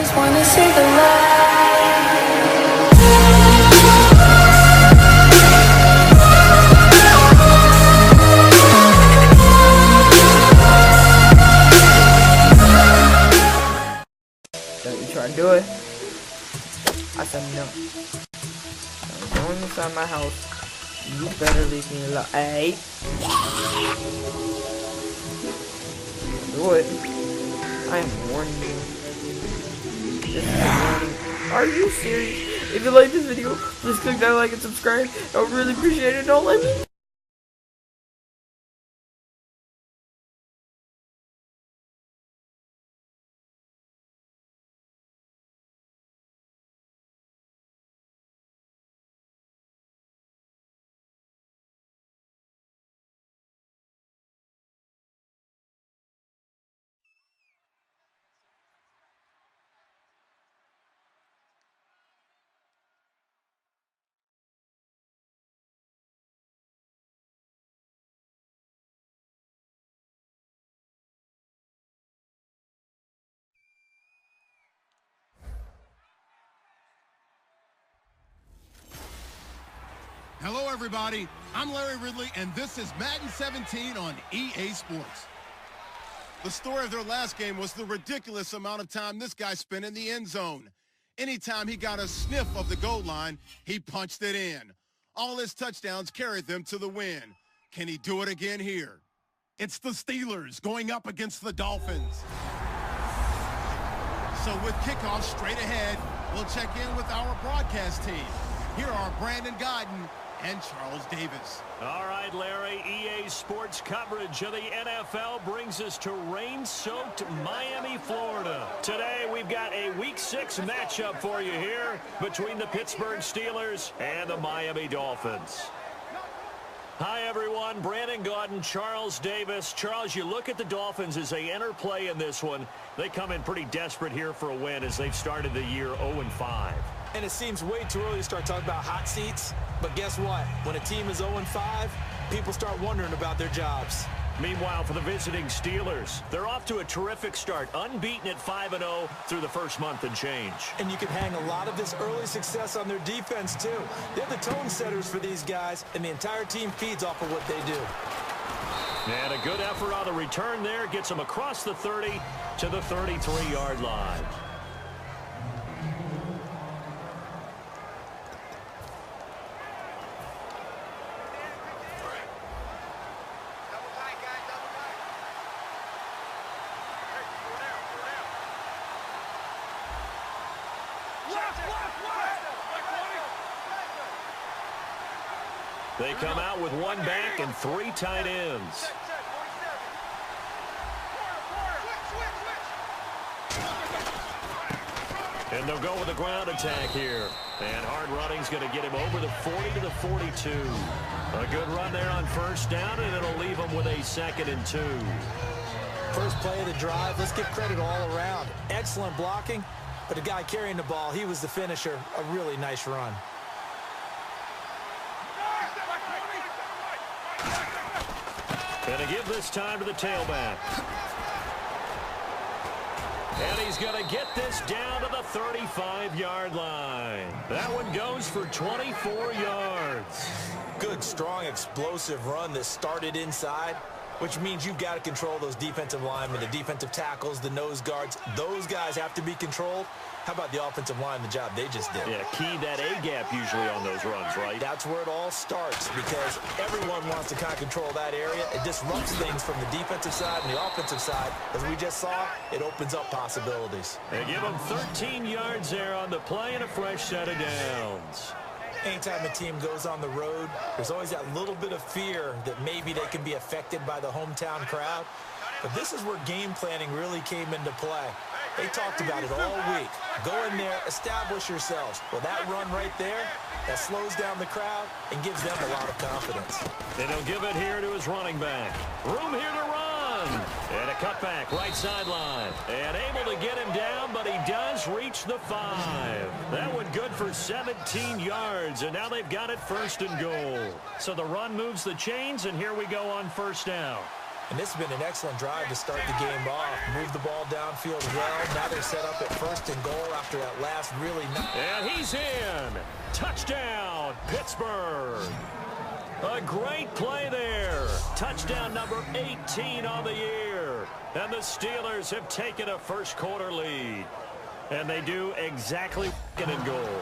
just wanna say goodbye. Don't you try to do it? I said no. I'm going inside my house. You better leave me alone. Hey! Do it. I am warning you. This is a warning. Are you serious? If you like this video, please click that like and subscribe. I would really appreciate it. Don't let me. Hello, everybody. I'm Larry Ridley, and this is Madden 17 on EA Sports. The story of their last game was the ridiculous amount of time this guy spent in the end zone. Anytime he got a sniff of the goal line, he punched it in. All his touchdowns carried them to the win. Can he do it again here? It's the Steelers going up against the Dolphins. So with kickoff straight ahead, we'll check in with our broadcast team. Here are Brandon Godden and Charles Davis. All right, Larry, EA Sports coverage of the NFL brings us to rain-soaked Miami, Florida. Today, we've got a Week 6 matchup for you here between the Pittsburgh Steelers and the Miami Dolphins. Hi, everyone. Brandon Godden, Charles Davis. Charles, you look at the Dolphins as they enter play in this one. They come in pretty desperate here for a win as they've started the year 0-5. And it seems way too early to start talking about hot seats. But guess what? When a team is 0-5, people start wondering about their jobs. Meanwhile, for the visiting Steelers, they're off to a terrific start, unbeaten at 5-0 through the first month and change. And you can hang a lot of this early success on their defense, too. They're the tone setters for these guys, and the entire team feeds off of what they do. And a good effort on the return there gets them across the 30 to the 33-yard line. They come out with one back and three tight ends. And they'll go with a ground attack here. And hard running's going to get him over the 40 to the 42. A good run there on first down, and it'll leave him with a 2nd and 2. First play of the drive, let's give credit all around. Excellent blocking, but the guy carrying the ball, he was the finisher. A really nice run. Gonna give this time to the tailback. And he's gonna get this down to the 35-yard line. That one goes for 24 yards. Good, strong, explosive run that started inside, which means you've got to control those defensive linemen, the defensive tackles, the nose guards. Those guys have to be controlled. How about the offensive line, the job they just did? Yeah, key that A-gap usually on those runs, right? That's where it all starts, because everyone wants to kind of control that area. It disrupts things from the defensive side and the offensive side. As we just saw, it opens up possibilities. They give them 13 yards there on the play and a fresh set of downs. Anytime a team goes on the road, there's always that little bit of fear that maybe they can be affected by the hometown crowd. But this is where game planning really came into play. They talked about it all week. Go in there, establish yourselves. Well, that run right there, that slows down the crowd and gives them a lot of confidence. And he'll give it here to his running back. Room here to run. And a cutback, right sideline. And able to get him down, but he does reach the 5. That one good for 17 yards, and now they've got it 1st and goal. So the run moves the chains, and here we go on 1st down. And this has been an excellent drive to start the game off. Move the ball downfield well. Now they're set up at 1st and goal after that last really nice. And he's in. Touchdown, Pittsburgh. A great play there. Touchdown number 18 on the year. And the Steelers have taken a first-quarter lead. And they do exactly in goal.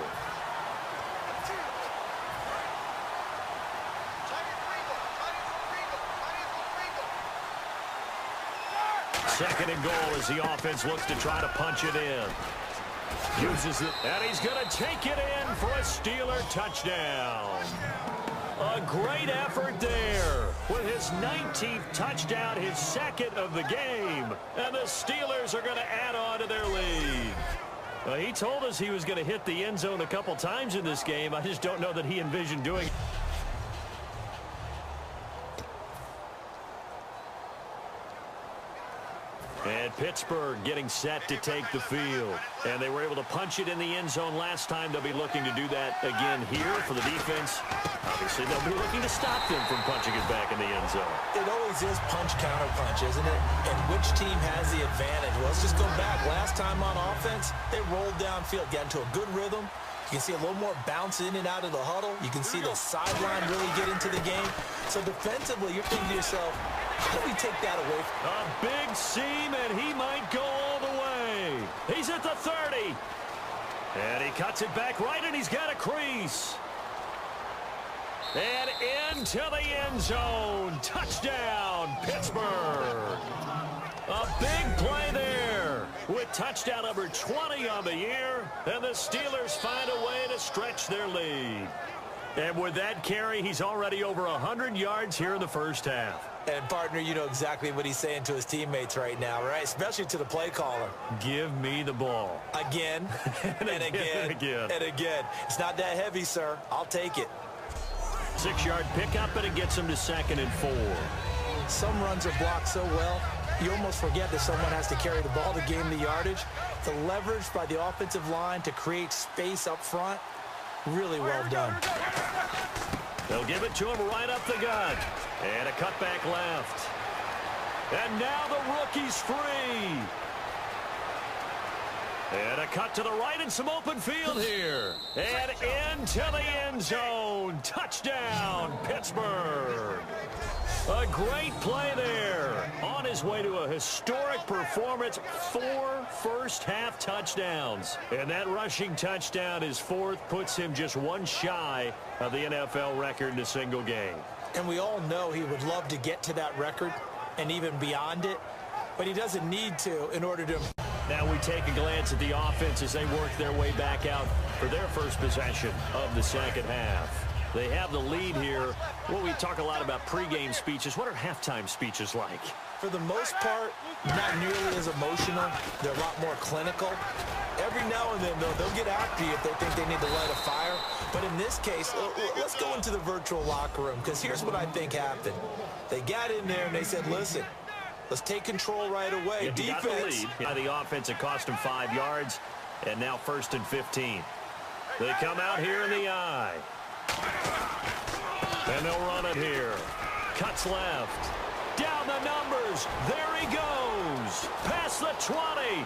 Second and goal as the offense looks to try to punch it in. Uses it, and he's going to take it in for a Steeler touchdown. A great effort there with his 19th touchdown, his 2nd of the game. And the Steelers are going to add on to their lead. He told us he was going to hit the end zone a couple times in this game. I just don't know that he envisioned doing it. And Pittsburgh getting set to take the field. And they were able to punch it in the end zone last time. They'll be looking to do that again here for the defense. Obviously, they'll be looking to stop them from punching it back in the end zone. It always is punch-counter-punch, isn't it? And which team has the advantage? Well, let's just go back. Last time on offense, they rolled downfield, got into a good rhythm. You can see a little more bounce in and out of the huddle. You can see the sideline really get into the game. So defensively, you're thinking to yourself, how do we take that away? A big seam, and he might go all the way. He's at the 30. And he cuts it back right, and he's got a crease. And into the end zone. Touchdown, Pittsburgh. A big play there with touchdown number 20 on the year. And the Steelers find a way to stretch their lead. And with that carry, he's already over 100 yards here in the first half. And, partner, you know exactly what he's saying to his teammates right now, right? Especially to the play caller. Give me the ball. Again, and again, and again. It's not that heavy, sir. I'll take it. 6-yard pickup, and it gets him to 2nd and 4. Some runs are blocked so well, you almost forget that someone has to carry the ball to gain the yardage. The leverage by the offensive line to create space up front, really well done. They'll give it to him right up the gut. And a cutback left. And now the rookie's free. And a cut to the right and some open field here. And into the end zone. Touchdown, Pittsburgh. A great play there. On his way to a historic performance, 4 first-half touchdowns. And that rushing touchdown, his 4th, puts him just one shy of the NFL record in a single game. And we all know he would love to get to that record and even beyond it, but he doesn't need to in order to. Now we take a glance at the offense as they work their way back out for their first possession of the second half. They have the lead here. Well, we talk a lot about pregame speeches. What are halftime speeches like? For the most part, not nearly as emotional. They're a lot more clinical. Every now and then, though, they'll get after you if they think they need to light a fire. But in this case, let's go into the virtual locker room, because here's what I think happened. They got in there and they said, listen, let's take control right away. Defense. Got the lead. Yeah, the offense, it cost them 5 yards, and now 1st and 15. They come out here in the eye. And they'll run it here. Cuts left. Down the numbers. There he goes. Past the 20.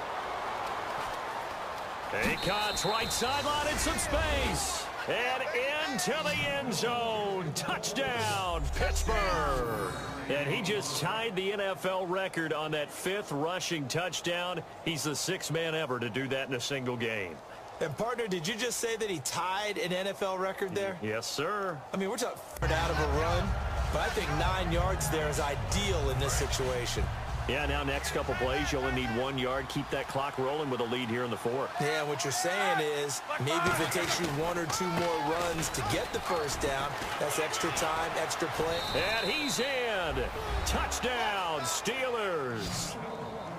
He cuts right sideline in some space. And into the end zone. Touchdown, Pittsburgh. And he just tied the NFL record on that 5th rushing touchdown. He's the 6th man ever to do that in a single game. And, partner, did you just say that he tied an NFL record there? Yes, sir. I mean, we're talking out of a run, but I think 9 yards there is ideal in this situation. Yeah, now next couple plays, you only need 1 yard. Keep that clock rolling with a lead here in the 4th. Yeah, what you're saying is maybe if it takes you 1 or 2 more runs to get the first down, that's extra time, extra play. And he's in. Touchdown, Steelers.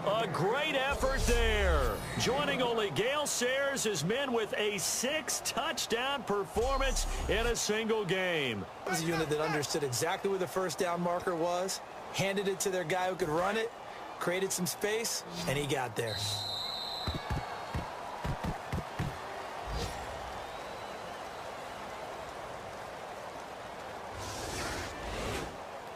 A great effort there. Joining only Gale Sayers, his men with a 6-touchdown performance in a single game. That was a unit that understood exactly where the first down marker was, handed it to their guy who could run it, created some space, and he got there.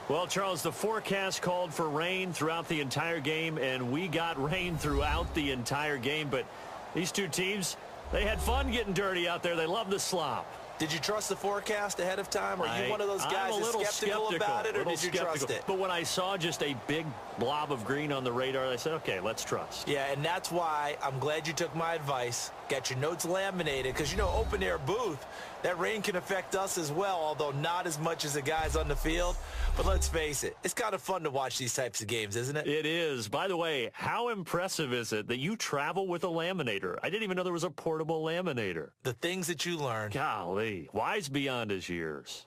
Well, Charles, the forecast called for rain throughout the entire game, and we got rain throughout the entire game. But these two teams, they had fun getting dirty out there. They love the slop. Did you trust the forecast ahead of time? Are you one of those guys that's skeptical about it, or did you trust it? But when I saw just a big blob of green on the radar, I said, okay, let's trust. Yeah, and that's why I'm glad you took my advice. Got your notes laminated, because, you know, open-air booth, that rain can affect us as well, although not as much as the guys on the field. But let's face it, it's kind of fun to watch these types of games, isn't it? It is. By the way, how impressive is it that you travel with a laminator? I didn't even know there was a portable laminator. The things that you learn. Golly, wise beyond his years.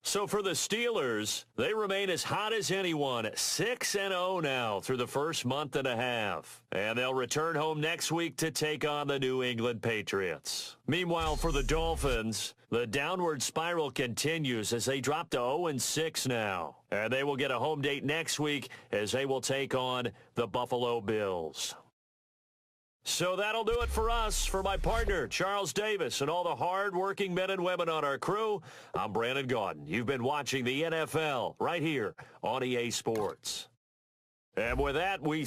So for the Steelers, they remain as hot as anyone, 6-0 now through the first month and a half. And they'll return home next week to take on the New England Patriots. Meanwhile, for the Dolphins, the downward spiral continues as they drop to 0-6 now. And they will get a home date next week as they will take on the Buffalo Bills. So that'll do it for us. For my partner, Charles Davis, and all the hard-working men and women on our crew, I'm Brandon Gaudin. You've been watching the NFL right here on EA Sports. And with that, we...